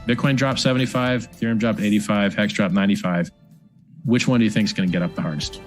Bitcoin dropped 75, Ethereum dropped 85, Hex dropped 95. Which one do you think is going to get up the hardest?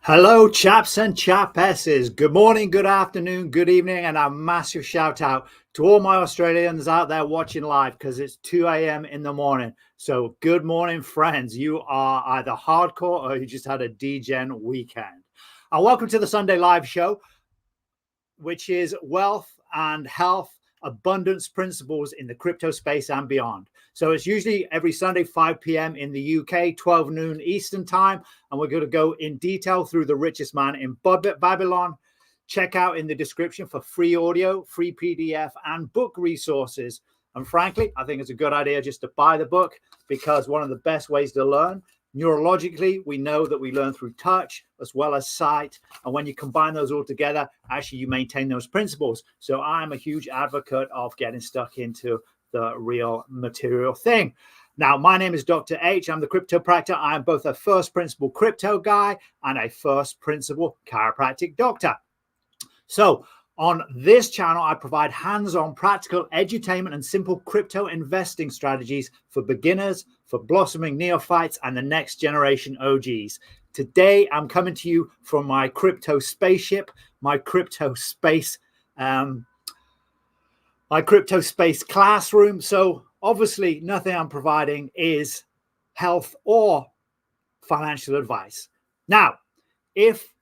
Hello, chaps and chapesses. Good morning, good afternoon, good evening, and a massive shout out to all my Australians out there watching live because it's 2 a.m. in the morning. So good morning, friends. You are either hardcore or you just had a degen weekend. And welcome to the Sunday live show, which is wealth and health, abundance principles in the crypto space and beyond. So it's usually every Sunday, 5 p.m. in the UK, 12 noon Eastern time. And we're going to go in detail through the Richest Man in Babylon. Check out in the description for free audio, free PDF, and book resources. And frankly, I think it's a good idea just to buy the book because one of the best ways to learn, neurologically, we know that we learn through touch as well as sight. And when you combine those all together, actually you maintain those principles. So I'm a huge advocate of getting stuck into the real material thing. Now, my name is Dr. H. I'm the CryptoPractor. I'm both a first principle crypto guy and a first principle chiropractic doctor. So on this channel, I provide hands-on practical edutainment and simple crypto investing strategies for beginners, for blossoming neophytes, and the next generation OGs. Today, I'm coming to you from my crypto spaceship, my crypto space classroom. So obviously nothing I'm providing is health or financial advice. Now, if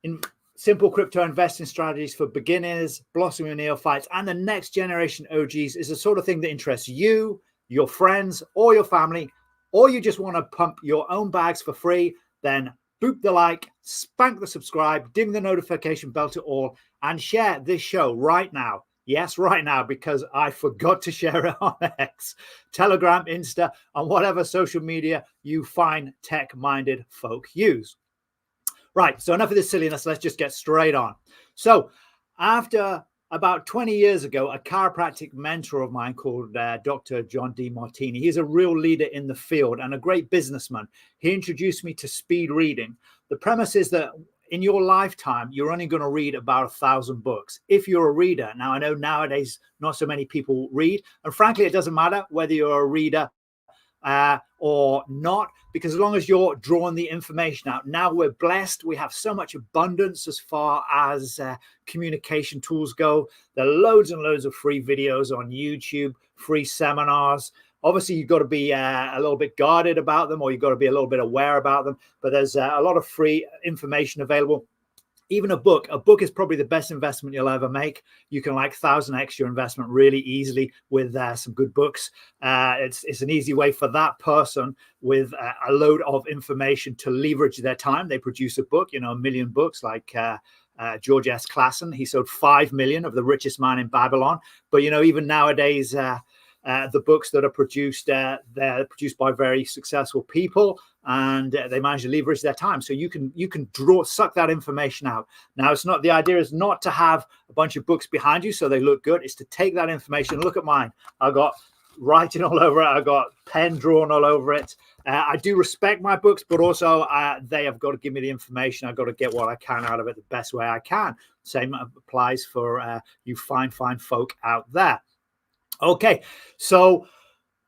in simple crypto investing strategies for beginners, blossoming neophytes, and the next generation OGs is the sort of thing that interests you, your friends, or your family, or you just want to pump your own bags for free, then boop the like, spank the subscribe, ding the notification bell to all, and share this show right now. Yes, right now, because I forgot to share it on X, Telegram, Insta, and whatever social media you find tech-minded folk use. Right, so enough of this silliness. Let's just get straight on. So after about 20 years ago, a chiropractic mentor of mine called Dr. John D. Martini, he's a real leader in the field and a great businessman. He introduced me to speed reading. The premise is that in your lifetime, you're only going to read about 1,000 books. If you're a reader. Now, I know nowadays not so many people read. And frankly, it doesn't matter whether you're a reader or not, because as long as you're drawing the information out. Now we're blessed. We have so much abundance as far as communication tools go. There are loads and loads of free videos on YouTube, free seminars. Obviously, you've got to be a little bit guarded about them, or you've got to be a little bit aware about them. But there's a lot of free information available. Even a book is probably the best investment you'll ever make. You can 1,000x your investment really easily with some good books. It's an easy way for that person with a load of information to leverage their time. They produce a book, a million books like George S. Clason. He sold 5 million of The Richest Man in Babylon. But, even nowadays, the books that are produced, they're produced by very successful people, and they manage to leverage their time. So you can suck that information out. Now, the idea is not to have a bunch of books behind you so they look good. It's to take that information. Look at mine. I got writing all over it. I got pen drawn all over it. I do respect my books, but also they have got to give me the information. I've got to get what I can out of it the best way I can. Same applies for you fine folk out there. Okay, so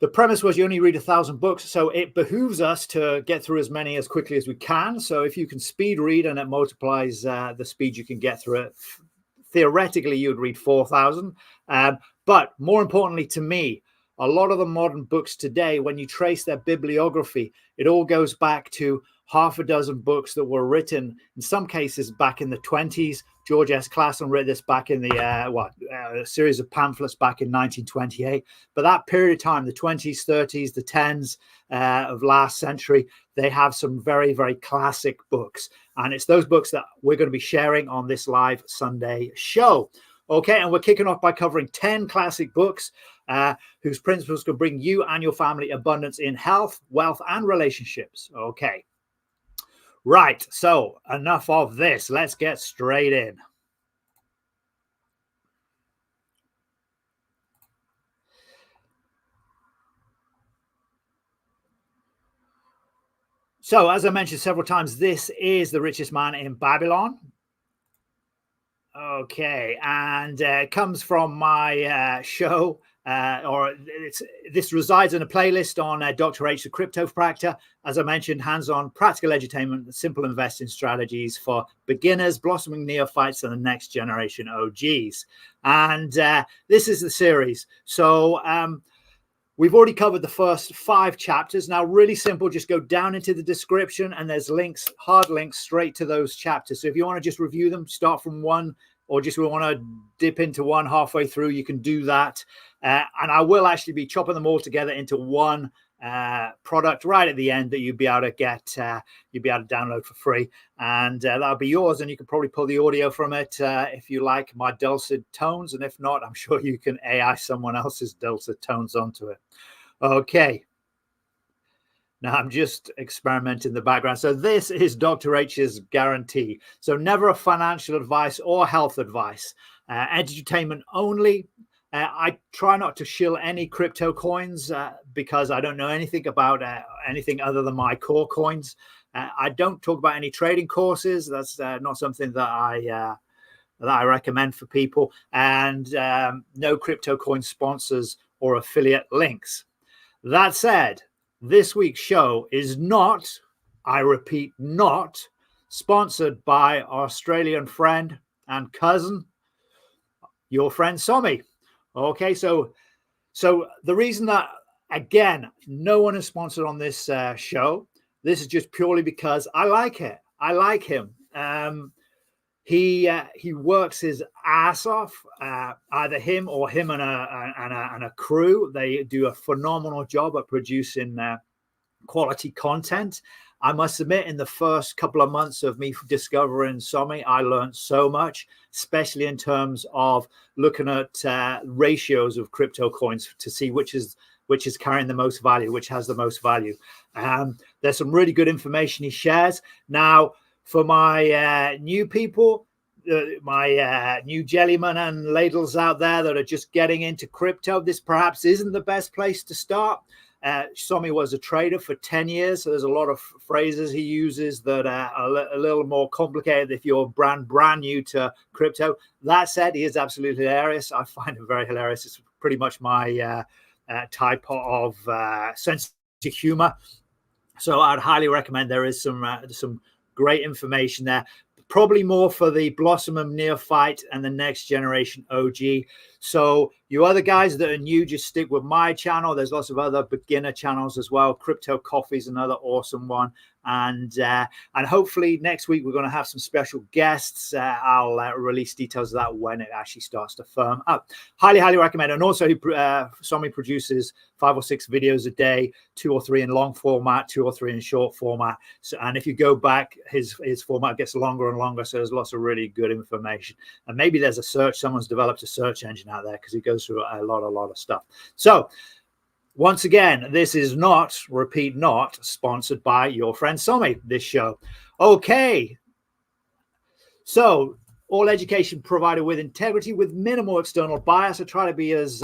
the premise was you only read 1,000 books, so it behooves us to get through as many as quickly as we can. So if you can speed read and it multiplies the speed you can get through it, theoretically you'd read 4,000. But more importantly to me, a lot of the modern books today, when you trace their bibliography, it all goes back to half a dozen books that were written, in some cases back in the 20s. George S. Clason wrote this back in the a series of pamphlets back in 1928. But that period of time, the 20s, 30s, the 10s of last century, they have some very, very classic books. And it's those books that we're going to be sharing on this live Sunday show. Okay, and we're kicking off by covering 10 classic books. whose principles can bring you and your family abundance in health, wealth, and relationships. Okay. Right. So enough of this. Let's get straight in. So, as I mentioned several times, this is the richest man in Babylon. Okay, and it comes from my show, this resides in a playlist on DrH-TheCryptoPractor. As I mentioned, hands-on practical edutainment, simple investing strategies for beginners, blossoming neophytes, and the next generation OGs. And this is the series. So we've already covered the first 5 chapters. Now, really simple, just go down into the description and there's links, hard links straight to those chapters. So if you want to just review them, start from one, or just want to dip into one halfway through, you can do that. And I will actually be chopping them all together into one product right at the end that you'll be able to get, you'll be able to download for free, and that'll be yours. And you can probably pull the audio from it if you like my dulcet tones, and if not, I'm sure you can AI someone else's dulcet tones onto it. Okay. Now I'm just experimenting in the background. So this is Dr. H's guarantee. So never a financial advice or health advice. Edutainment only. I try not to shill any crypto coins because I don't know anything about anything other than my core coins. I don't talk about any trading courses. That's not something that I recommend for people. And no crypto coin sponsors or affiliate links. That said, this week's show is not, I repeat, not sponsored by our Australian friend and cousin, your friend Sommi. Okay, so the reason that, again, no one is sponsored on this show, this is just purely because I like it. I like him. He works his ass off. Either him or him and a crew. They do a phenomenal job at producing quality content. I must admit, in the first couple of months of me discovering Sommi, I learned so much, especially in terms of looking at ratios of crypto coins to see which is carrying the most value, which has the most value. There's some really good information he shares. Now, for my new people, my new jellymen and ladles out there that are just getting into crypto, this perhaps isn't the best place to start. Sommi was a trader for 10 years, so there's a lot of phrases he uses that are a little more complicated if you're brand new to crypto. That said, he is absolutely hilarious. I find him very hilarious. It's pretty much my type of sense of humor. So I'd highly recommend. There is some great information there. Probably more for the blossoming neophyte and the next generation OG. So you other guys that are new, just stick with my channel. There's lots of other beginner channels as well. Crypto Coffee is another awesome one. And hopefully next week we're going to have some special guests. I'll release details of that when it actually starts to firm up. Highly recommend. And also Sommi produces 5 or 6 videos a day, 2 or 3 in long format, 2 or 3 in short format. So, and if you go back, his format gets longer and longer. So there's lots of really good information. And maybe there's a search. Someone's developed a search engine out there because he goes through a lot of stuff. So once again, this is not, repeat, not sponsored by your friend Sommi, this show. Okay. So all education provided with integrity, with minimal external bias. I try to be as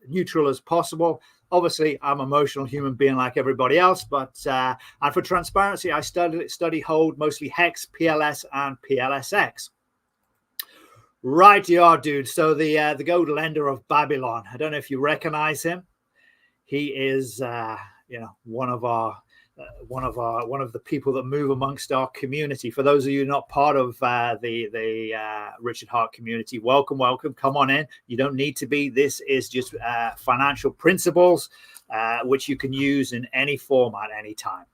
neutral as possible. Obviously, I'm an emotional human being like everybody else, but and for transparency, I study hold mostly Hex, PLS, and PLSX. Right, you are, dude. So the Gold Lender of Babylon. I don't know if you recognize him. He is, one of the people that move amongst our community. For those of you not part of the Richard Heart community, welcome. Come on in. You don't need to be. This is just financial principles, which you can use in any format, anytime.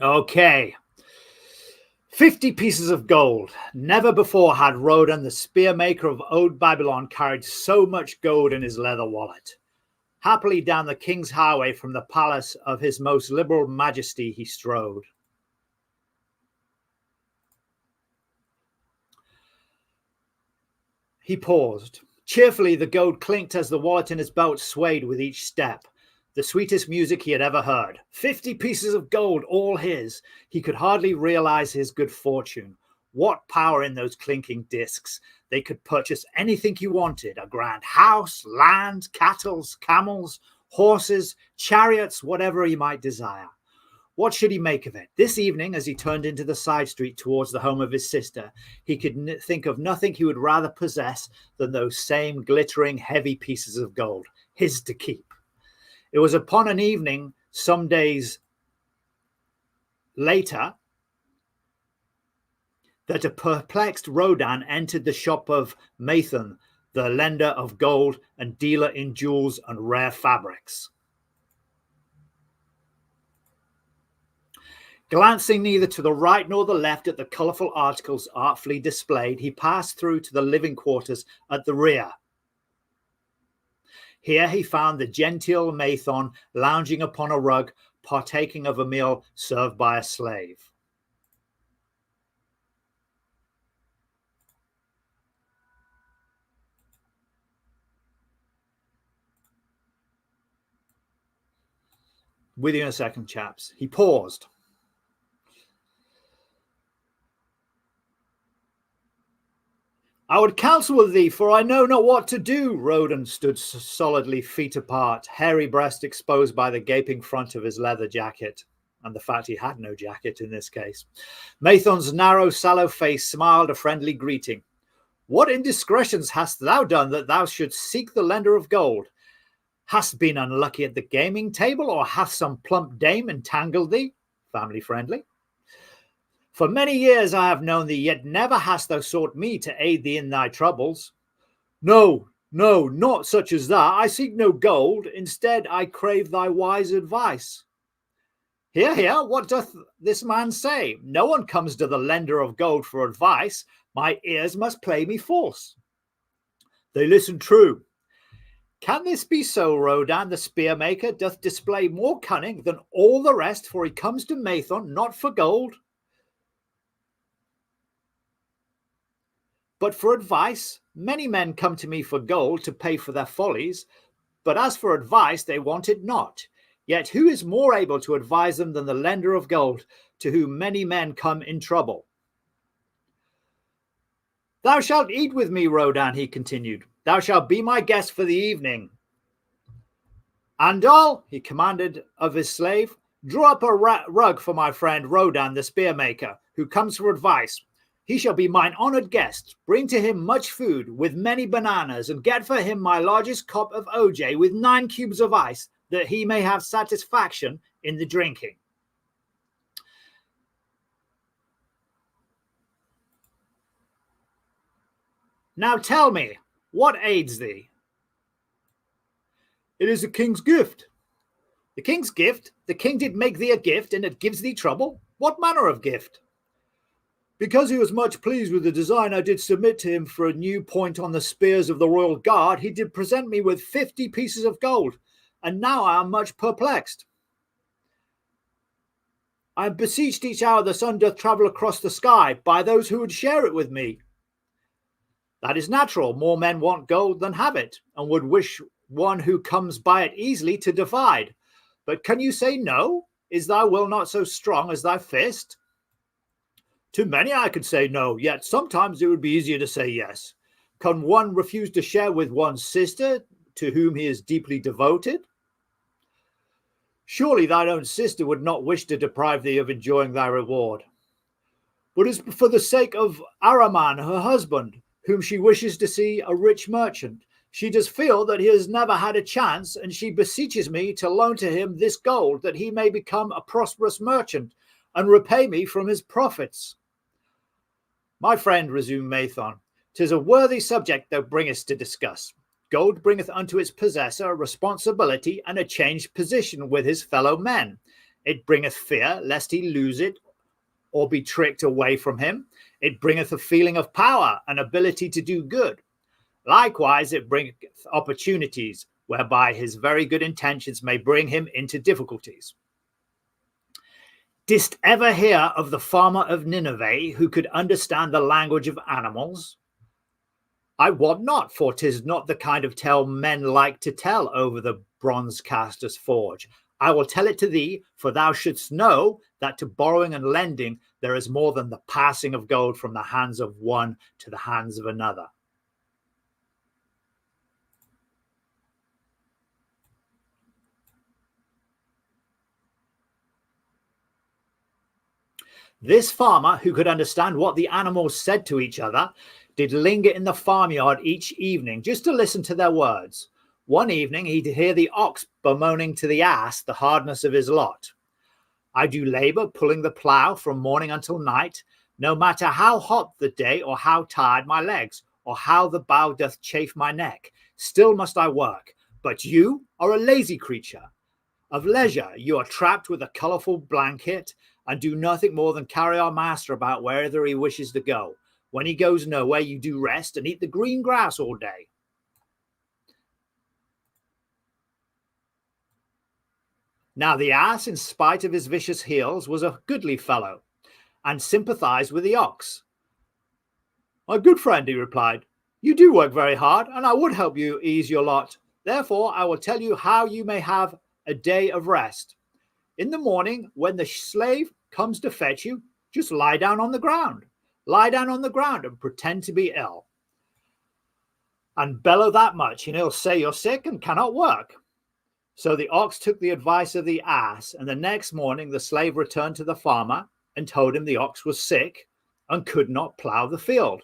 Okay. 50 pieces of gold. Never before had Rodan, the Spearmaker of Old Babylon, carried so much gold in his leather wallet. Happily down the King's Highway from the palace of his most liberal majesty he strode. He paused. Cheerfully, the gold clinked as the wallet in his belt swayed with each step. The sweetest music he had ever heard. 50 pieces of gold, all his. He could hardly realize his good fortune. What power in those clinking discs. They could purchase anything he wanted. A grand house, land, cattle, camels, horses, chariots, whatever he might desire. What should he make of it? This evening, as he turned into the side street towards the home of his sister, he could think of nothing he would rather possess than those same glittering, heavy pieces of gold, his to keep. It was upon an evening, some days later, that a perplexed Rodan entered the shop of Mahon, the lender of gold and dealer in jewels and rare fabrics. Glancing neither to the right nor the left at the colourful articles artfully displayed, he passed through to the living quarters at the rear. Here he found the genteel Mahon lounging upon a rug, partaking of a meal served by a slave. With you in a second, chaps. He paused. I would counsel with thee, for I know not what to do. Rodan stood solidly, feet apart, hairy breast exposed by the gaping front of his leather jacket, and the fact he had no jacket in this case. Mahon's narrow, sallow face smiled a friendly greeting. What indiscretions hast thou done that thou shouldst seek the lender of gold? Hast been unlucky at the gaming table, or hath some plump dame entangled thee? Family friendly. For many years I have known thee, yet never hast thou sought me to aid thee in thy troubles. No, not such as that. I seek no gold. Instead, I crave thy wise advice. Hear, what doth this man say? No one comes to the lender of gold for advice. My ears must play me false. They listen true. Can this be so? Rodan the Spearmaker doth display more cunning than all the rest, for he comes to Mahon not for gold, but for advice. Many men come to me for gold to pay for their follies, but as for advice, they want it not. Yet who is more able to advise them than the lender of gold, to whom many men come in trouble? Thou shalt eat with me, Rodan, he continued. Thou shalt be my guest for the evening. Andal, he commanded of his slave, draw up a rug for my friend Rodan the Spearmaker, who comes for advice. He shall be mine honoured guest. Bring to him much food with many bananas, and get for him my largest cup of OJ with 9 cubes of ice, that he may have satisfaction in the drinking. Now tell me, what aids thee? It is the king's gift. The king's gift? The king did make thee a gift, and it gives thee trouble? What manner of gift? Because he was much pleased with the design I did submit to him for a new point on the spears of the royal guard, he did present me with 50 pieces of gold, and now I am much perplexed. I am beseeched each hour the sun doth travel across the sky by those who would share it with me. That is natural. More men want gold than have it, and would wish one who comes by it easily to divide. But can you say no? Is thy will not so strong as thy fist? To many I could say no, yet sometimes it would be easier to say yes. Can one refuse to share with one's sister, to whom he is deeply devoted? Surely thine own sister would not wish to deprive thee of enjoying thy reward. But it is for the sake of Araman, her husband, whom she wishes to see a rich merchant. She does feel that he has never had a chance, and she beseeches me to loan to him this gold, that he may become a prosperous merchant and repay me from his profits. My friend, resumed Mahon, 'tis a worthy subject thou bringest to discuss. Gold bringeth unto its possessor a responsibility and a changed position with his fellow men. It bringeth fear lest he lose it or be tricked away from him. It bringeth a feeling of power and ability to do good. Likewise, it bringeth opportunities, whereby his very good intentions may bring him into difficulties. Didst ever hear of the farmer of Nineveh who could understand the language of animals? I wot not, for 'tis not the kind of tale men like to tell over the bronze caster's forge. I will tell it to thee, for thou shouldst know that to borrowing and lending there is more than the passing of gold from the hands of one to the hands of another. This farmer, who could understand what the animals said to each other, did linger in the farmyard each evening just to listen to their words. One evening he'd hear the ox bemoaning to the ass the hardness of his lot. I do labour pulling the plough from morning until night, no matter how hot the day or how tired my legs, or how the bough doth chafe my neck, still must I work. But you are a lazy creature. Of leisure you are trapped with a colourful blanket, and do nothing more than carry our master about wherever he wishes to go. When he goes nowhere, you do rest and eat the green grass all day. Now the ass, in spite of his vicious heels, was a goodly fellow, and sympathized with the ox. My good friend, he replied, you do work very hard, and I would help you ease your lot. Therefore, I will tell you how you may have a day of rest. In the morning, when the slave comes to fetch you, just lie down on the ground. Lie down on the ground and pretend to be ill. And bellow that much, and he'll say you're sick and cannot work. So the ox took the advice of the ass, and the next morning the slave returned to the farmer and told him the ox was sick and could not plough the field.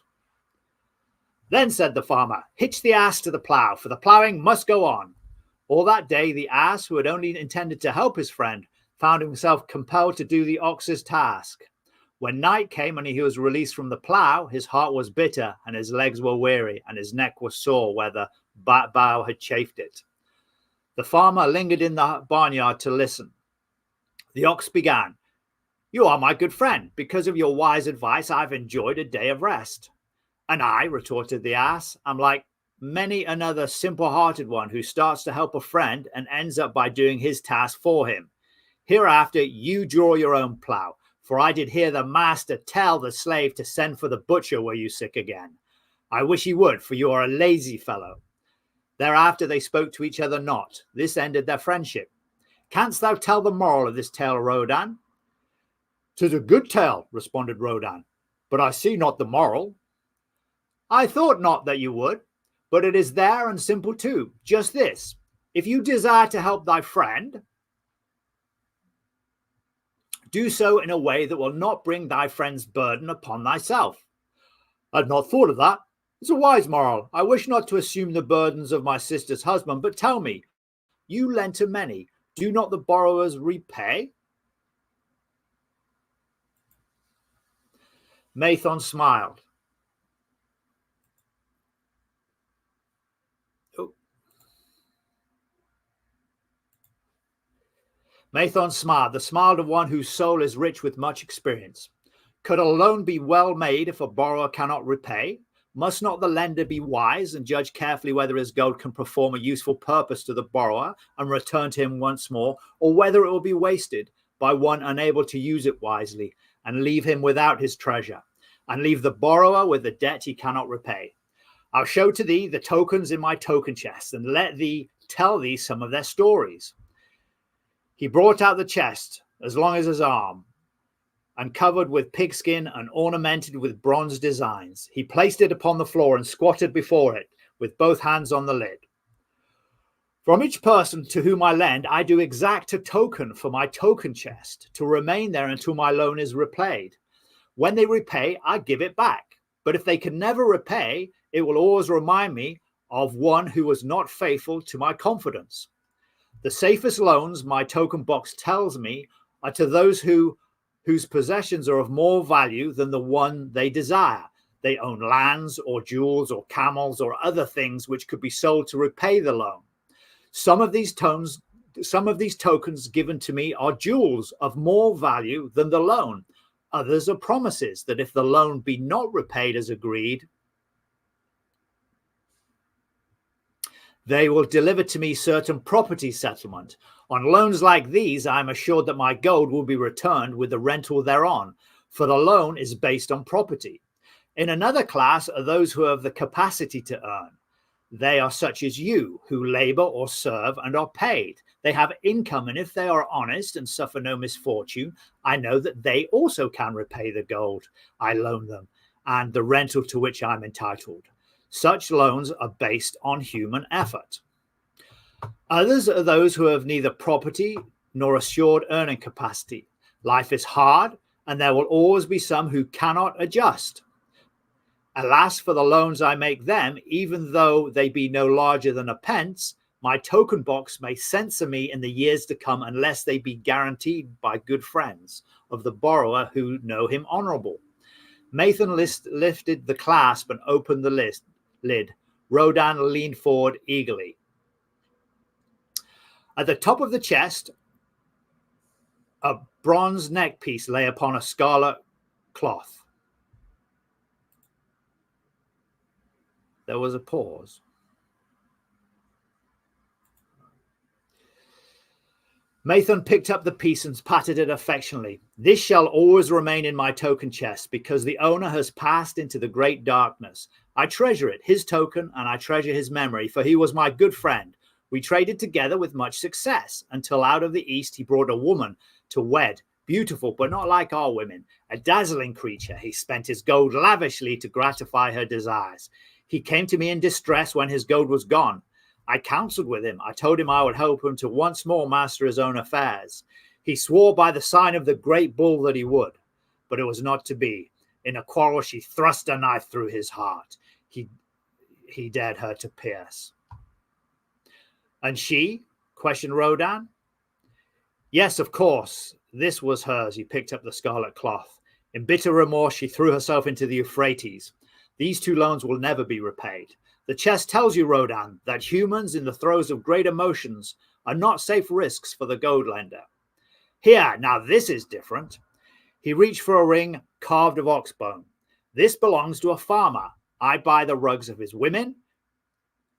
Then said the farmer, hitch the ass to the plough, for the ploughing must go on. All that day the ass, who had only intended to help his friend, found himself compelled to do the ox's task. When night came and he was released from the plough, his heart was bitter and his legs were weary and his neck was sore where the bough had chafed it. The farmer lingered in the barnyard to listen. The ox began, you are my good friend. Because of your wise advice, I've enjoyed a day of rest. And I, retorted the ass, am like many another simple-hearted one who starts to help a friend and ends up by doing his task for him. Hereafter you draw your own plough, for I did hear the master tell the slave to send for the butcher were you sick again. I wish he would, for you are a lazy fellow. Thereafter they spoke to each other not. This ended their friendship. Canst thou tell the moral of this tale, Rodan? 'Tis a good tale, responded Rodan, but I see not the moral. I thought not that you would, but it is there and simple too. Just this, if you desire to help thy friend, do so in a way that will not bring thy friend's burden upon thyself. I had not thought of that. It's a wise moral. I wish not to assume the burdens of my sister's husband, but tell me, you lend to many. Do not the borrowers repay? Mahon smiled. Mahon smiled, the smile of one whose soul is rich with much experience. Could a loan be well made if a borrower cannot repay? Must not the lender be wise and judge carefully whether his gold can perform a useful purpose to the borrower and return to him once more, or whether it will be wasted by one unable to use it wisely and leave him without his treasure, and leave the borrower with the debt he cannot repay? I'll show to thee the tokens in my token chest, and let thee tell thee some of their stories. He brought out the chest, as long as his arm, and covered with pigskin and ornamented with bronze designs. He placed it upon the floor and squatted before it, with both hands on the lid. From each person to whom I lend, I do exact a token for my token chest, to remain there until my loan is repaid. When they repay, I give it back. But if they can never repay, it will always remind me of one who was not faithful to my confidence. The safest loans, my token box tells me, are to those whose possessions are of more value than the one they desire. They own lands or jewels or camels or other things which could be sold to repay the loan. Some of these tokens given to me are jewels of more value than the loan. Others are promises that if the loan be not repaid as agreed, they will deliver to me certain property settlement. On loans like these, I am assured that my gold will be returned with the rental thereon, for the loan is based on property. In another class are those who have the capacity to earn. They are such as you, who labor or serve and are paid. They have income, and if they are honest and suffer no misfortune, I know that they also can repay the gold I loan them and the rental to which I'm entitled. Such loans are based on human effort. Others are those who have neither property nor assured earning capacity. Life is hard, and there will always be some who cannot adjust. Alas, for the loans I make them, even though they be no larger than a pence, my token box may censor me in the years to come unless they be guaranteed by good friends of the borrower who know him honorable. Mahon lifted the clasp and opened the lid. Rodan leaned forward eagerly. At the top of the chest, a bronze neck piece lay upon a scarlet cloth. There was a pause. Mahon picked up the piece and patted it affectionately. This shall always remain in my token chest because the owner has passed into the great darkness. I treasure it, his token, and I treasure his memory, for he was my good friend. We traded together with much success until out of the east he brought a woman to wed, beautiful but not like our women, a dazzling creature. He spent his gold lavishly to gratify her desires. He came to me in distress when his gold was gone. I counseled with him. I told him I would help him to once more master his own affairs. He swore by the sign of the great bull that he would, but it was not to be. In a quarrel, she thrust a knife through his heart. He dared her to pierce. And she? Questioned Rodan. Yes, of course. This was hers. He picked up the scarlet cloth. In bitter remorse, she threw herself into the Euphrates. These two loans will never be repaid. The chest tells you, Rodan, that humans in the throes of great emotions are not safe risks for the gold lender. Here, now this is different. He reached for a ring carved of ox bone. This belongs to a farmer. I buy the rugs of his women.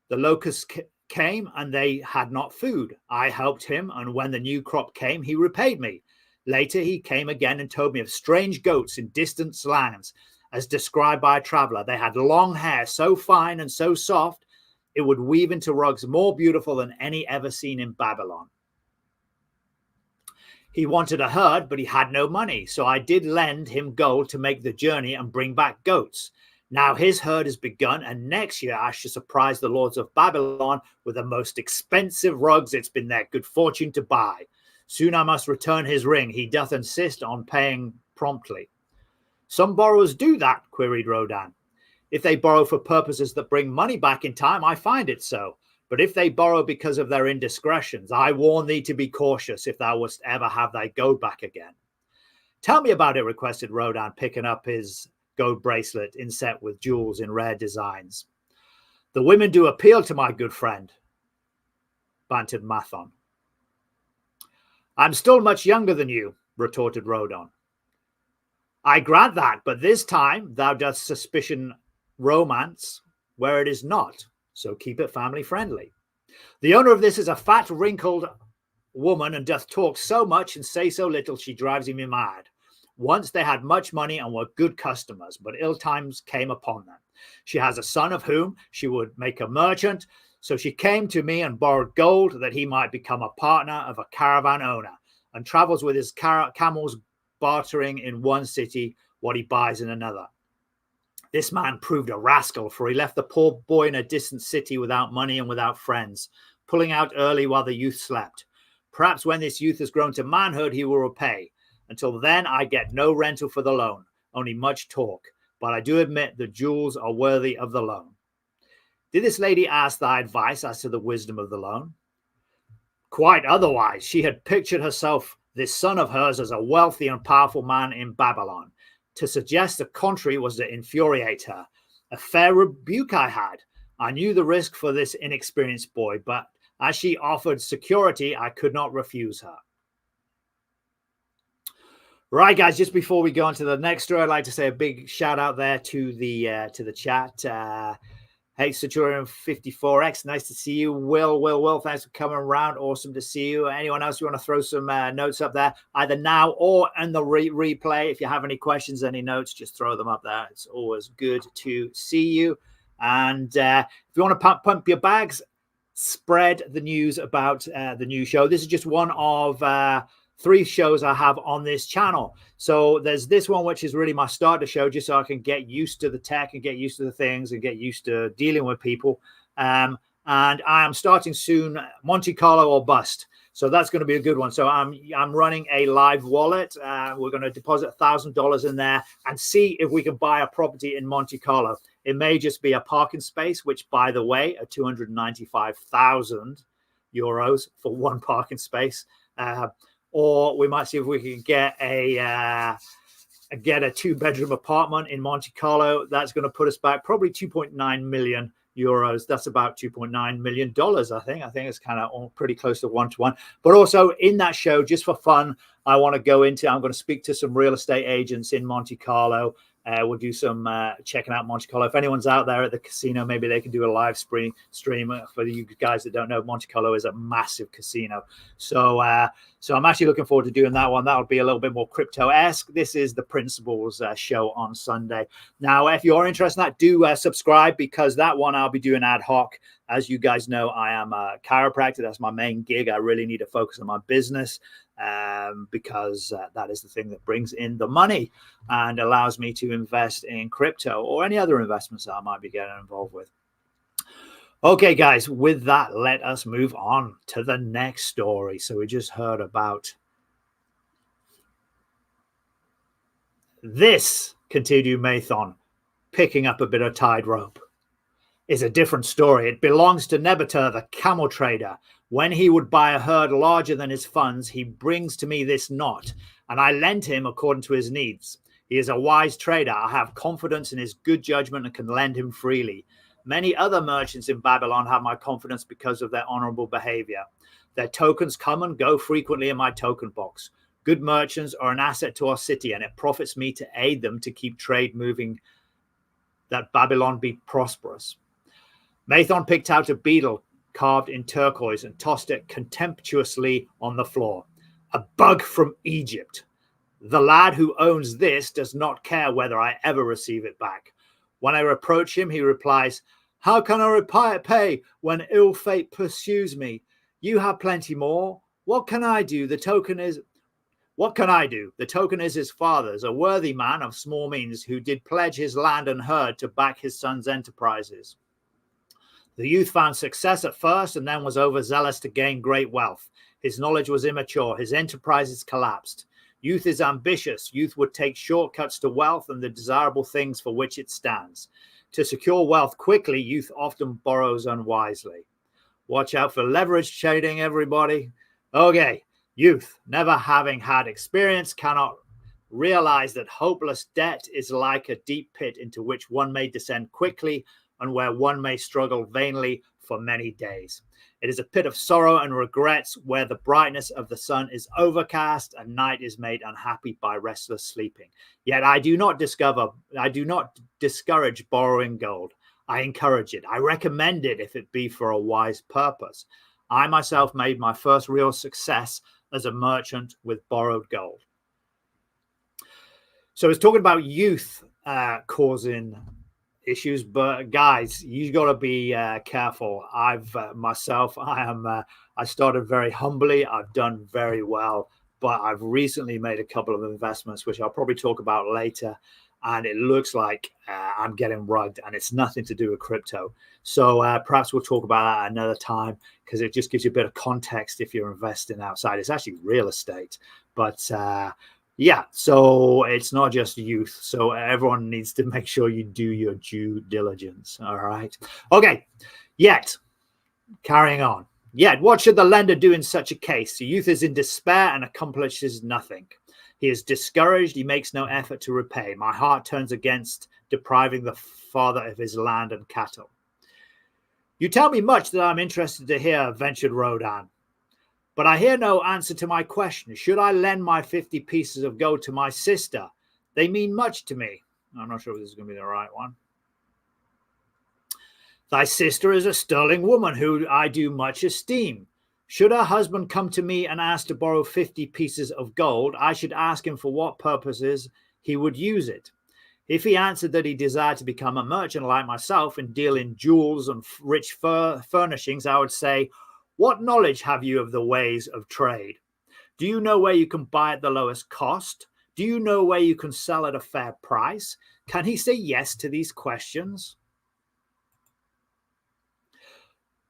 The locusts came and they had not food. I helped him, and when the new crop came, he repaid me. Later he came again and told me of strange goats in distant lands, as described by a traveler. They had long hair, so fine and so soft, it would weave into rugs more beautiful than any ever seen in Babylon. He wanted a herd, but he had no money, so I did lend him gold to make the journey and bring back goats. Now his herd has begun, and next year I shall surprise the lords of Babylon with the most expensive rugs it's been their good fortune to buy. Soon I must return his ring. He doth insist on paying promptly. Some borrowers do that, queried Rodan. If they borrow for purposes that bring money back in time, I find it so. But if they borrow because of their indiscretions, I warn thee to be cautious if thou wouldst ever have thy gold back again. Tell me about it, requested Rodan, picking up his gold bracelet inset with jewels in rare designs. The women do appeal to my good friend, bantered Mahon. I'm still much younger than you, retorted Rodan. I grant that, but this time thou dost suspicion romance where it is not, so keep it family friendly. The owner of this is a fat, wrinkled woman and doth talk so much and say so little she drives me mad. Once they had much money and were good customers, but ill times came upon them. She has a son of whom she would make a merchant, so she came to me and borrowed gold that he might become a partner of a caravan owner and travels with his camels, bartering in one city what he buys in another. This man proved a rascal, for he left the poor boy in a distant city without money and without friends, pulling out early while the youth slept. Perhaps when this youth has grown to manhood, he will repay. Until then, I get no rental for the loan, only much talk, but I do admit the jewels are worthy of the loan. Did this lady ask thy advice as to the wisdom of the loan? Quite otherwise. She had pictured herself, this son of hers, as a wealthy and powerful man in Babylon. To suggest the contrary was to infuriate her. A fair rebuke I had. I knew the risk for this inexperienced boy, but as she offered security, I could not refuse her. Right, guys, just before we go on to the next story, I'd like to say a big shout out there to the chat. Hey, Saturian 54X, nice to see you. Will, thanks for coming around. Awesome to see you. Anyone else you want to throw some notes up there, either now or in the replay? If you have any questions, any notes, just throw them up there. It's always good to see you. And if you want to pump your bags, spread the news about the new show. This is just one of 3 shows I have on this channel. So there's this one, which is really my starter show, just so I can get used to the tech and get used to the things and get used to dealing with people. And I am starting soon, Monte Carlo or bust. So that's going to be a good one. So I'm running a live wallet. We're going to deposit $1,000 in there and see if we can buy a property in Monte Carlo. It may just be a parking space, which, by the way, are 295,000 euros for one parking space. Or we might see if we can get a 2-bedroom apartment in Monte Carlo. That's going to put us back probably 2.9 million euros. That's about $2.9 million, I think. I think it's kind of pretty close to 1-to-1. But also in that show, just for fun, I'm going to speak to some real estate agents in Monte Carlo. We'll do some checking out Monte Carlo. If anyone's out there at the casino, maybe they can do a live stream. For you guys that don't know, Monte Carlo is a massive casino. So I'm actually looking forward to doing that one. That'll be a little bit more crypto-esque. This is the Principles show on Sunday. Now, if you're interested in that, do subscribe, because that one I'll be doing ad hoc. As you guys know, I am a chiropractor. That's my main gig. I really need to focus on my business because that is the thing that brings in the money and allows me to invest in crypto or any other investments that I might be getting involved with. Okay, guys, with that, let us move on to the next story. So we just heard about this, continued Mahon, picking up a bit of tide rope. Is a different story. It belongs to Nebuchadnezzar, the camel trader. When he would buy a herd larger than his funds, he brings to me this knot, and I lend him according to his needs. He is a wise trader. I have confidence in his good judgment and can lend him freely. Many other merchants in Babylon have my confidence because of their honorable behavior. Their tokens come and go frequently in my token box. Good merchants are an asset to our city, and it profits me to aid them to keep trade moving, that Babylon be prosperous. Mahon picked out a beetle carved in turquoise and tossed it contemptuously on the floor. A bug from Egypt. The lad who owns this does not care whether I ever receive it back. When I reproach him, he replies, "How can I repay when ill fate pursues me? You have plenty more. What can I do? The token is his father's, a worthy man of small means who did pledge his land and herd to back his son's enterprises. The youth found success at first and then was overzealous to gain great wealth. His knowledge was immature. His enterprises collapsed. Youth is ambitious. Youth would take shortcuts to wealth and the desirable things for which it stands. To secure wealth quickly, youth often borrows unwisely." Watch out for leverage trading, everybody. Okay, youth, never having had experience, cannot realize that hopeless debt is like a deep pit into which one may descend quickly and where one may struggle vainly for many days. It is a pit of sorrow and regrets where the brightness of the sun is overcast and night is made unhappy by restless sleeping. Yet I do not discourage borrowing gold. I encourage it. I recommend it if it be for a wise purpose. I myself made my first real success as a merchant with borrowed gold. So it's talking about youth causing issues, but guys, you got to be careful. I started very humbly. I've done very well, but I've recently made a couple of investments, which I'll probably talk about later. And it looks like I'm getting rugged, and it's nothing to do with crypto. So perhaps we'll talk about that another time, because it just gives you a bit of context if you're investing outside. It's actually real estate, but yeah, so it's not just youth. So everyone needs to make sure you do your due diligence. All right. Okay. Yet, carrying on. Yet, what should the lender do in such a case? The youth is in despair and accomplishes nothing. He is discouraged. He makes no effort to repay. My heart turns against depriving the father of his land and cattle. You tell me much that I'm interested to hear, ventured Rodan. But I hear no answer to my question. Should I lend my 50 pieces of gold to my sister? They mean much to me. I'm not sure if this is going to be the right one. Thy sister is a sterling woman who I do much esteem. Should her husband come to me and ask to borrow 50 pieces of gold, I should ask him for what purposes he would use it. If he answered that he desired to become a merchant like myself and deal in jewels and rich furnishings, I would say, what knowledge have you of the ways of trade? Do you know where you can buy at the lowest cost? Do you know where you can sell at a fair price? Can he say yes to these questions?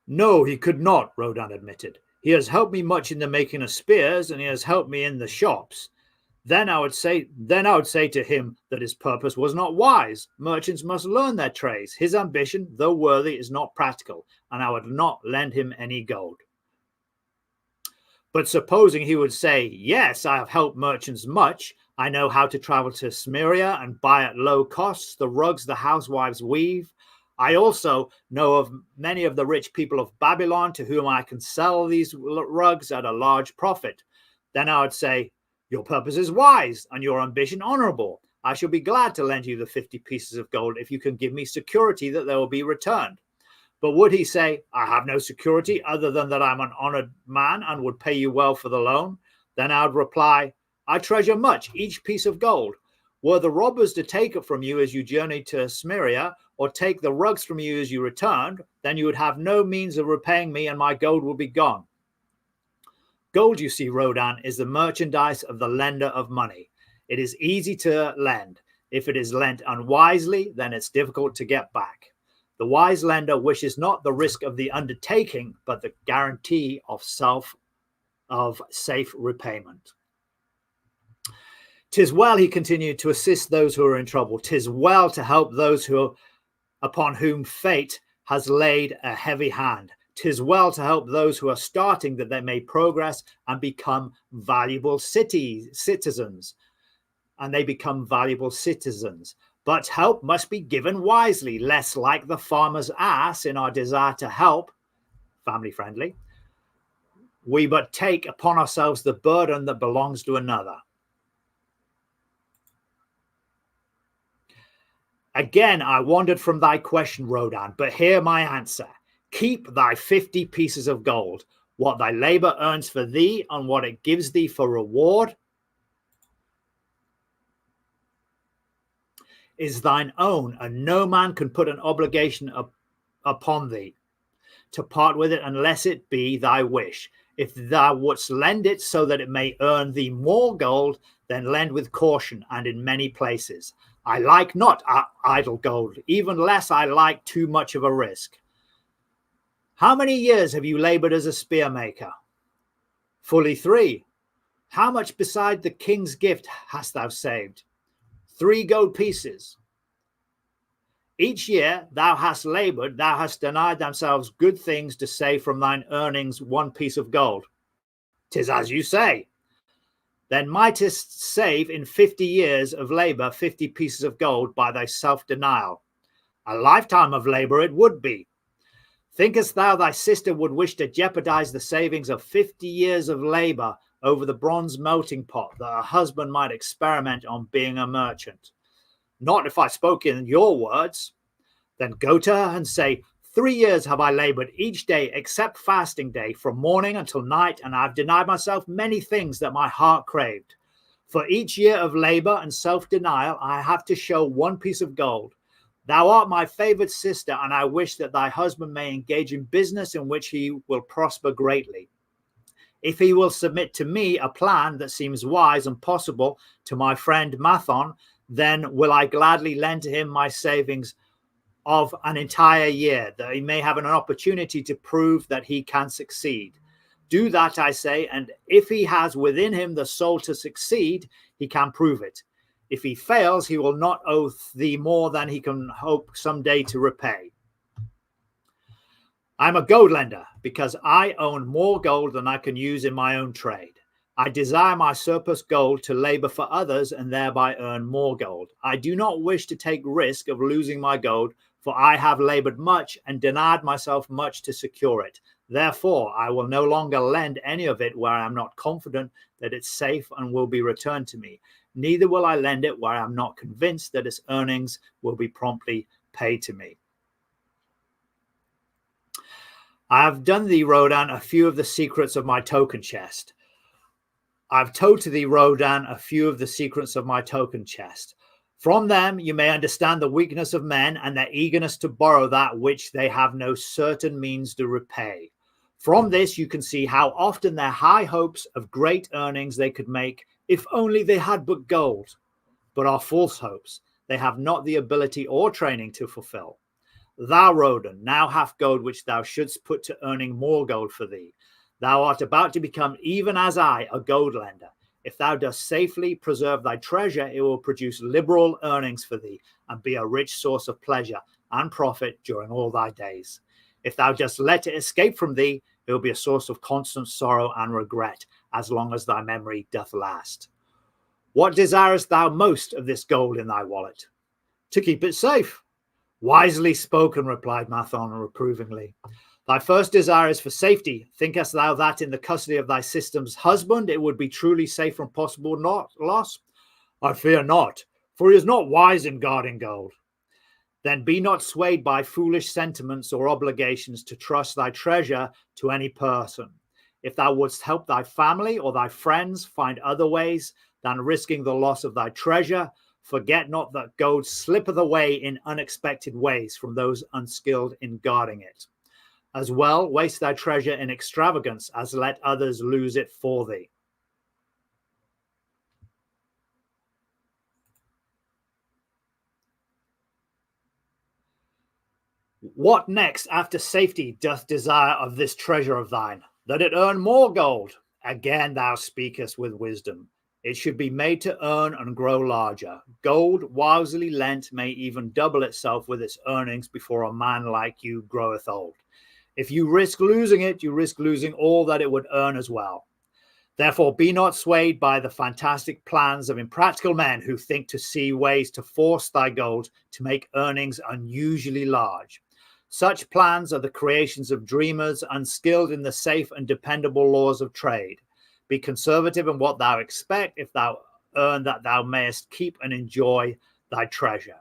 No, he could not, Rodan admitted. He has helped me much in the making of spears, and he has helped me in the shops. Then I would say to him that his purpose was not wise. Merchants must learn their trades. His ambition, though worthy, is not practical, and I would not lend him any gold. But supposing he would say, yes, I have helped merchants much. I know how to travel to Smyrna and buy at low costs the rugs the housewives weave. I also know of many of the rich people of Babylon to whom I can sell these rugs at a large profit. Then I would say, your purpose is wise and your ambition honorable. I shall be glad to lend you the 50 pieces of gold if you can give me security that they will be returned. But would he say, I have no security other than that I'm an honored man and would pay you well for the loan? Then I would reply, I treasure much each piece of gold. Were the robbers to take it from you as you journeyed to Smyrna, or take the rugs from you as you returned, then you would have no means of repaying me and my gold would be gone. Gold, you see, Rodan, is the merchandise of the lender of money. It is easy to lend. If it is lent unwisely, then it's difficult to get back. The wise lender wishes not the risk of the undertaking, but the guarantee of safe repayment. 'Tis well, he continued, to assist those who are in trouble. 'Tis well to help those upon whom fate has laid a heavy hand. 'Tis well to help those who are starting, that they may progress and become valuable citizens. But help must be given wisely, lest, like the farmer's ass, in our desire to help, family friendly, we but take upon ourselves the burden that belongs to another. Again, I wandered from thy question, Rodan, but hear my answer. Keep thy 50 pieces of gold. What thy labor earns for thee and what it gives thee for reward is thine own, and no man can put an obligation upon thee to part with it unless it be thy wish. If thou wouldst lend it so that it may earn thee more gold, then lend with caution and in many places. I like not idle gold, even less I like too much of a risk. How many years have you labored as a spearmaker? Fully 3. How much beside the king's gift hast thou saved? 3 gold pieces. Each year thou hast labored, thou hast denied themselves good things to save from thine earnings 1 piece of gold. 'Tis as you say. Then mightest save in 50 years of labor 50 pieces of gold by thy self-denial. A lifetime of labor it would be. Thinkest thou thy sister would wish to jeopardize the savings of 50 years of labor over the bronze melting pot that her husband might experiment on being a merchant? Not if I spoke in your words. Then go to her and say, 3 years have I labored each day except fasting day from morning until night, and I've denied myself many things that my heart craved. For each year of labor and self-denial, I have to show 1 piece of gold. Thou art my favored sister, and I wish that thy husband may engage in business in which he will prosper greatly. If he will submit to me a plan that seems wise and possible to my friend Mahon, then will I gladly lend to him my savings of an entire year, that he may have an opportunity to prove that he can succeed. Do that, I say, and if he has within him the soul to succeed, he can prove it. If he fails, he will not owe thee more than he can hope someday to repay. I'm a gold lender because I own more gold than I can use in my own trade. I desire my surplus gold to labor for others and thereby earn more gold. I do not wish to take risk of losing my gold, for I have labored much and denied myself much to secure it. Therefore, I will no longer lend any of it where I am not confident that it's safe and will be returned to me. Neither will I lend it where I am not convinced that its earnings will be promptly paid to me. I have done thee, Rodan, a few of the secrets of my token chest. I've told to thee, Rodan, a few of the secrets of my token chest. From them you may understand the weakness of men and their eagerness to borrow that which they have no certain means to repay. From this you can see how often their high hopes of great earnings they could make if only they had but gold, but are false hopes they have not the ability or training to fulfill. Thou, Rodan, now hast gold which thou shouldst put to earning more gold for thee. Thou art about to become, even as I, a gold lender. If thou dost safely preserve thy treasure, it will produce liberal earnings for thee and be a rich source of pleasure and profit during all thy days. If thou dost let it escape from thee, it will be a source of constant sorrow and regret as long as thy memory doth last. What desirest thou most of this gold in thy wallet? To keep it safe. Wisely spoken, replied Mahon reprovingly. Thy first desire is for safety. Thinkest thou that in the custody of thy system's husband it would be truly safe from possible loss? I fear not, for he is not wise in guarding gold. Then be not swayed by foolish sentiments or obligations to trust thy treasure to any person. If thou wouldst help thy family or thy friends find other ways than risking the loss of thy treasure, forget not that gold slippeth away in unexpected ways from those unskilled in guarding it. As well waste thy treasure in extravagance as let others lose it for thee. What next after safety doth desire of this treasure of thine? That it earn more gold. Again thou speakest with wisdom. It should be made to earn and grow larger. Gold, wisely lent, may even double itself with its earnings before a man like you groweth old. If you risk losing it, you risk losing all that it would earn as well. Therefore, be not swayed by the fantastic plans of impractical men who think to see ways to force thy gold to make earnings unusually large. Such plans are the creations of dreamers unskilled in the safe and dependable laws of trade. Be conservative in what thou expect if thou earn that thou mayest keep and enjoy thy treasure.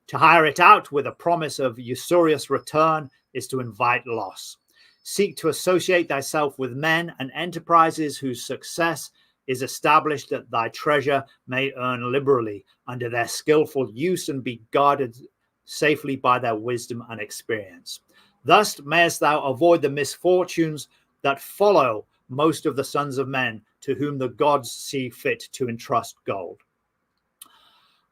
To hire it out with a promise of usurious return is to invite loss. Seek to associate thyself with men and enterprises whose success is established that thy treasure may earn liberally under their skillful use and be guarded safely by their wisdom and experience. Thus mayest thou avoid the misfortunes that follow most of the sons of men to whom the gods see fit to entrust gold.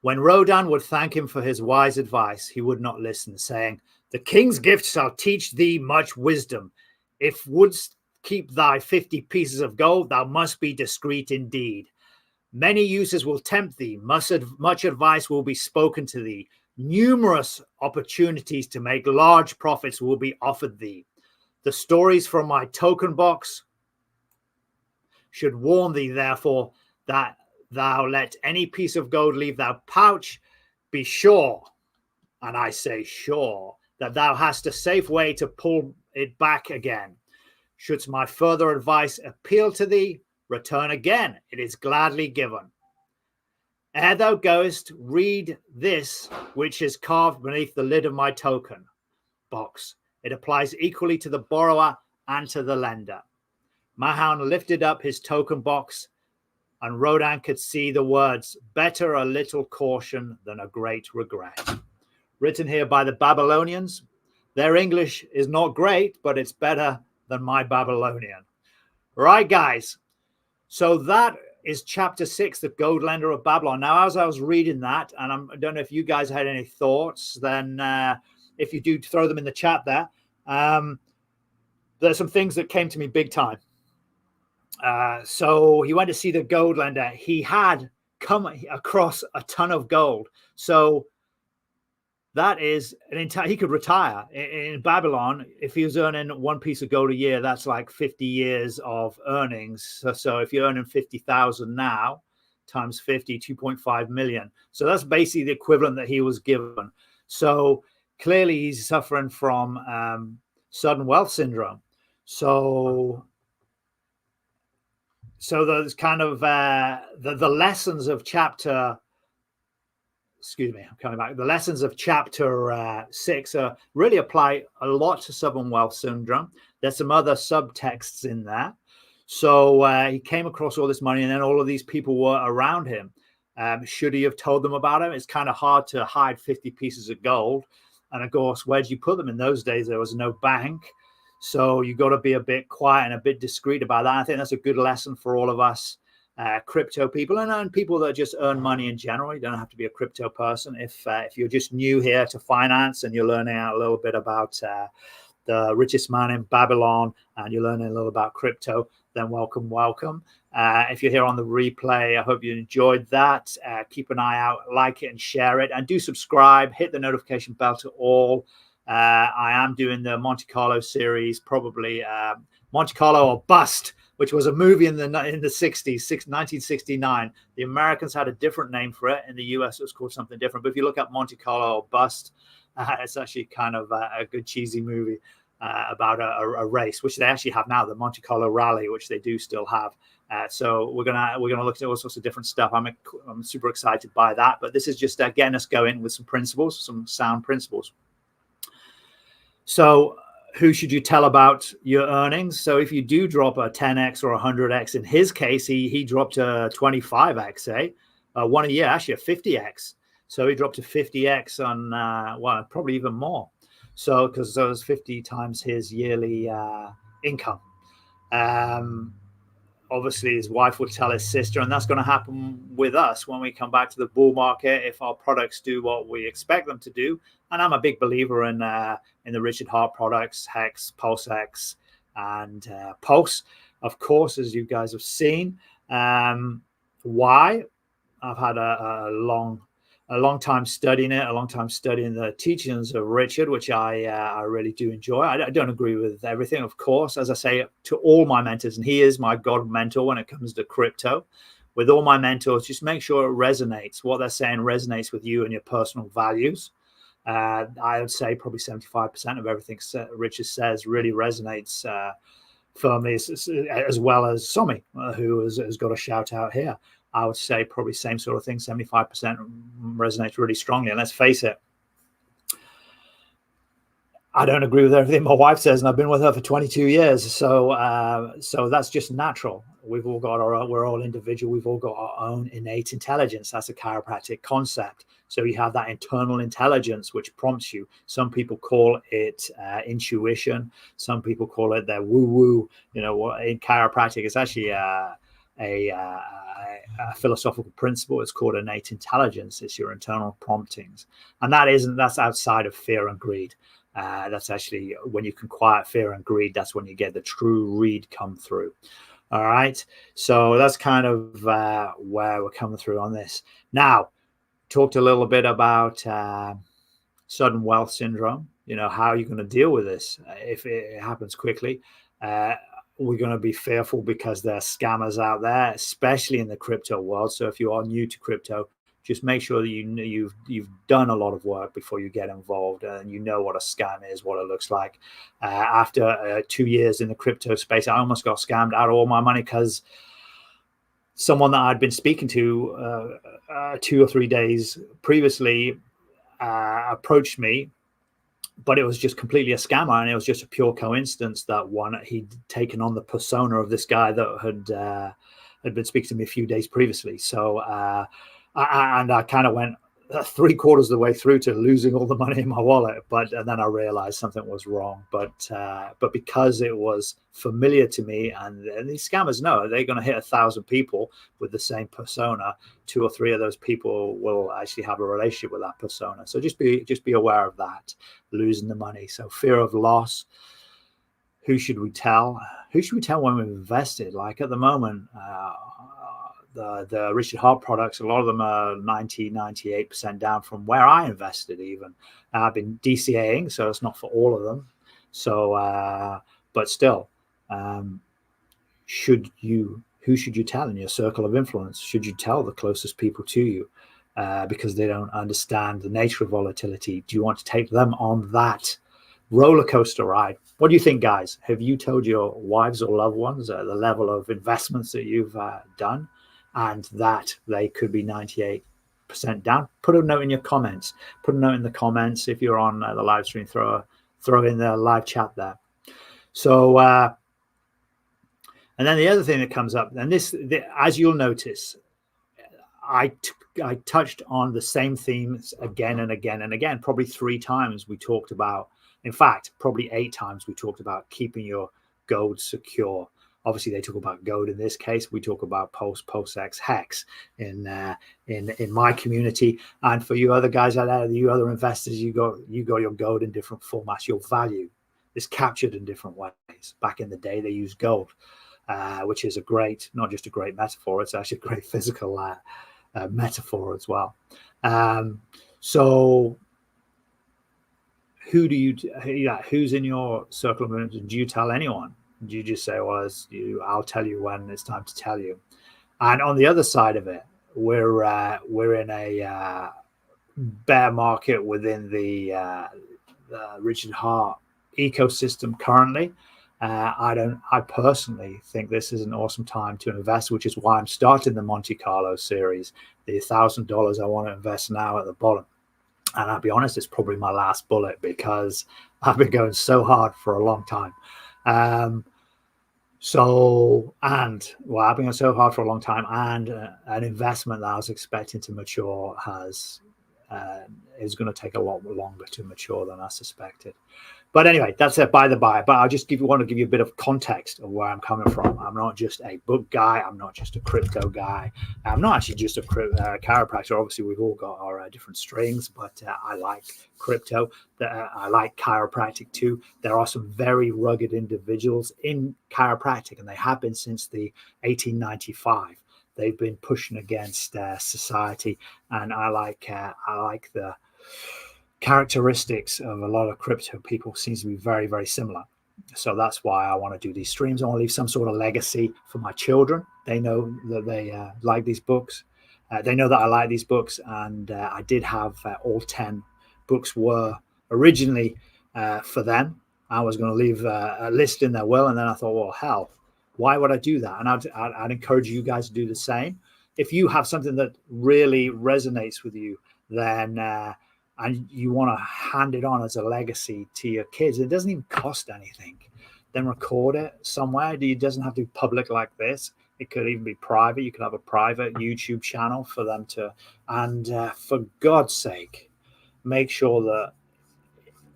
When Rodan would thank him for his wise advice, he would not listen, saying, The king's gift shall teach thee much wisdom. If wouldst keep thy 50 pieces of gold, thou must be discreet indeed. Many uses will tempt thee, much advice will be spoken to thee, numerous opportunities to make large profits will be offered thee. The stories from my token box should warn thee, therefore, that thou let any piece of gold leave thy pouch. Be sure, and I say sure, that thou hast a safe way to pull it back again. Shouldst my further advice appeal to thee, return again, it is gladly given. Ere thou goest, read this which is carved beneath the lid of my token box. It applies equally to the borrower and to the lender. Mahon lifted up his token box, and Rodan could see the words, Better a little caution than a great regret. Written here by the Babylonians. Their English is not great, but it's better than my Babylonian. Right, guys. So that is chapter 6, the Gold Lender of Babylon. Now, as I was reading that, and I don't know if you guys had any thoughts, then if you do, throw them in the chat there. There's some things that came to me big time. So he went to see the gold lender. He had come across a ton of gold. So that is an entire, he could retire in Babylon. If he was earning one piece of gold a year, that's like 50 years of earnings. So if you're earning 50,000 now times 50, 2.5 million. So that's basically the equivalent that he was given. So clearly he's suffering from sudden wealth syndrome. So there's kind of the lessons of chapter, excuse me, I'm coming back. The lessons of chapter 6 really apply a lot to sudden wealth syndrome. There's some other subtexts in there. So he came across all this money, and then all of these people were around him. Should he have told them about it? It's kind of hard to hide 50 pieces of gold. And of course, where'd you put them? In those days, there was no bank. So you got to be a bit quiet and a bit discreet about that. I think that's a good lesson for all of us crypto people and people that just earn money in general. You don't have to be a crypto person. If you're just new here to finance and you're learning a little bit about the richest man in Babylon and you're learning a little about crypto, then welcome. If you're here on the replay, I hope you enjoyed that. Keep an eye out, like it and share it, and do subscribe. Hit the notification bell to all. I am doing the Monte Carlo series, probably Monte Carlo or Bust, which was a movie in the 60s, 1969. The Americans had a different name for it. In the US, it was called something different. But if you look up Monte Carlo or Bust, it's actually kind of a good cheesy movie about a race, which they actually have now, the Monte Carlo Rally, which they do still have. So we're gonna look at all sorts of different stuff. I'm super excited by that. But this is just getting us going with some principles, some sound principles. So who should you tell about your earnings? So if you do drop a 10x or 100x, in his case, he dropped a 25x, say, one a year, actually a 50x. So he dropped to 50x on, well, probably even more. So because that was 50 times his yearly income. Obviously, his wife would tell his sister, and that's going to happen with us when we come back to the bull market if our products do what we expect them to do. And I'm a big believer in the Richard Heart products, Hex, PulseX, and Pulse, of course, as you guys have seen. Why? I've had a long time studying it, a long time studying the teachings of Richard, which I really do enjoy. I don't agree with everything, of course, as I say to all my mentors, and he is my God mentor when it comes to crypto. With all my mentors, just make sure it resonates. What they're saying resonates with you and your personal values. I would say probably 75% of everything Richard says really resonates firmly, as well as Sommi, who has got a shout out here. I would say probably same sort of thing, 75% resonates really strongly. And let's face it, I don't agree with everything my wife says, and I've been with her for 22 years. So that's just natural. We've all got we're all individual. We've all got our own innate intelligence. That's a chiropractic concept. So you have that internal intelligence, which prompts you. Some people call it intuition. Some people call it their woo-woo. You know, in chiropractic, it's actually a philosophical principle. It's called innate intelligence. It's your internal promptings, and that's outside of fear and greed. That's actually when you can quiet fear and greed. That's when you get the true read come through. All right, so that's kind of where we're coming through on this. Now, talked a little bit about sudden wealth syndrome. You know, how you're going to deal with this if it happens quickly. We're going to be fearful because there are scammers out there, especially in the crypto world. So if you are new to crypto, just make sure that you've done a lot of work before you get involved, and you know what a scam is, what it looks like. After 2 years in the crypto space, I almost got scammed out of all my money because someone that I'd been speaking to 2 or 3 days previously approached me. But it was just completely a scammer, and it was just a pure coincidence that he'd taken on the persona of this guy that had been speaking to me a few days previously. So, and I kind of went 3/4 of the way through to losing all the money in my wallet, and then I realized something was wrong. But because it was familiar to me, and these scammers know they're going to hit 1,000 people with the same persona. 2 or 3 of those people will actually have a relationship with that persona. So just be aware of that, losing the money. So fear of loss. Who should we tell? Who should we tell when we've invested? Like at the moment, the Richard Heart products, a lot of them are 98% down from where I invested even. I've been DCAing, so it's not for all of them. So, but still, who should you tell in your circle of influence? Should you tell the closest people to you because they don't understand the nature of volatility? Do you want to take them on that roller coaster ride? What do you think, guys? Have you told your wives or loved ones the level of investments that you've done, and that they could be 98% down? Put a note in your comments. Put a note in the comments if you're on the live stream. Throw in the live chat there. So, and then the other thing that comes up, and as you'll notice, I touched on the same themes again and again and again. Probably 3 times we talked about, in fact, probably 8 times we talked about keeping your gold secure. Obviously, they talk about gold in this case. We talk about post-X hex in my community, and for you other guys out there, you other investors, you got your gold in different formats. Your value is captured in different ways. Back in the day, they used gold, which is not just a great metaphor. It's actually a great physical metaphor as well. So, who's in your circle of influence? Do you tell anyone? Do you just say, well, I'll tell you when it's time to tell you? And on the other side of it, we're in a bear market within the Richard Heart ecosystem currently. I personally think this is an awesome time to invest, which is why I'm starting the Monte Carlo series. The $1,000 I want to invest now at the bottom. And I'll be honest, it's probably my last bullet because I've been going so hard for a long time. I've been going so hard for a long time, and an investment that I was expecting to mature is going to take a lot longer to mature than I suspected. But anyway, that's it by the by. But I just want to give you a bit of context of where I'm coming from. I'm not just a book guy. I'm not just a crypto guy. I'm not actually just a chiropractor. Obviously, we've all got our different strings, but I like crypto. I like chiropractic too. There are some very rugged individuals in chiropractic, and they have been since the 1895. They've been pushing against society, and I like the characteristics of a lot of crypto people. Seems to be very, very similar. So that's why I want to do these streams. I want to leave some sort of legacy for my children. They know that they like these books. They know that I like these books, and I did have all 10 books were originally for them. I was going to leave a list in their will, and then I thought, well, hell, why would I do that? And I'd encourage you guys to do the same. If you have something that really resonates with you, then and you want to hand it on as a legacy to your kids, it doesn't even cost anything. Then record it somewhere. It doesn't have to be public like this. It could even be private. You could have a private YouTube channel for them to, and for God's sake, make sure that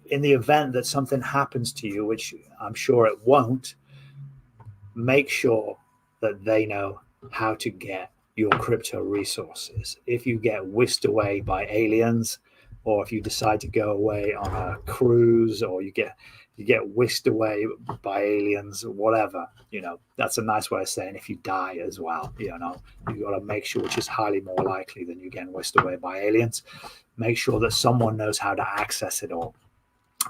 in the event that something happens to you, which I'm sure it won't, make sure that they know how to get your crypto resources. If you get whisked away by aliens, or if you decide to go away on a cruise, or you get whisked away by aliens, or whatever, that's a nice way of saying if you die as well, you got to make sure, which is highly more likely than you getting whisked away by aliens, make sure that someone knows how to access it all.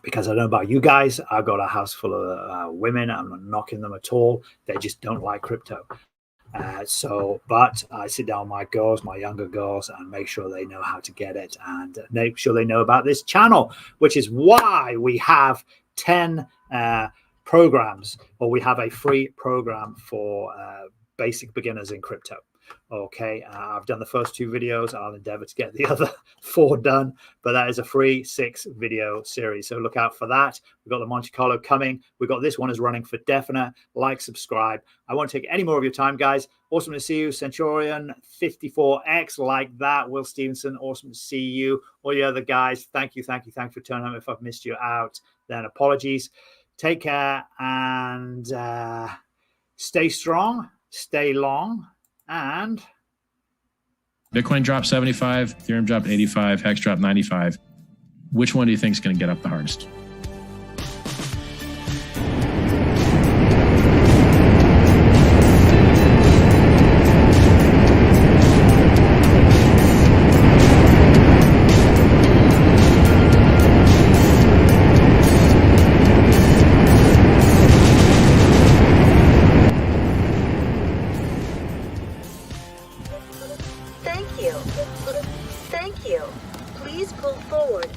Because I don't know about you guys, I've got a house full of women. I'm not knocking them at all. They just don't like crypto. But I sit down with my girls, my younger girls, and make sure they know how to get it, and make sure they know about this channel, which is why we have 10 programs, or we have a free program for basic beginners in crypto. Okay, I've done the first 2 videos. I'll endeavor to get the other 4 done, but that is a free 6 video series, so look out for that. We've got the Monte Carlo coming. We've got this one is running for definite. Like, subscribe. I won't take any more of your time, guys. Awesome to see you. Centurion 54X, like that. Will Stevenson, awesome to see you. All the other guys, thank you for turning up. If I've missed you out, then apologies. Take care, and stay strong, stay long. And Bitcoin dropped 75, Ethereum dropped 85, Hex dropped 95. Which one do you think is going to get up the hardest? Thank you. Please pull forward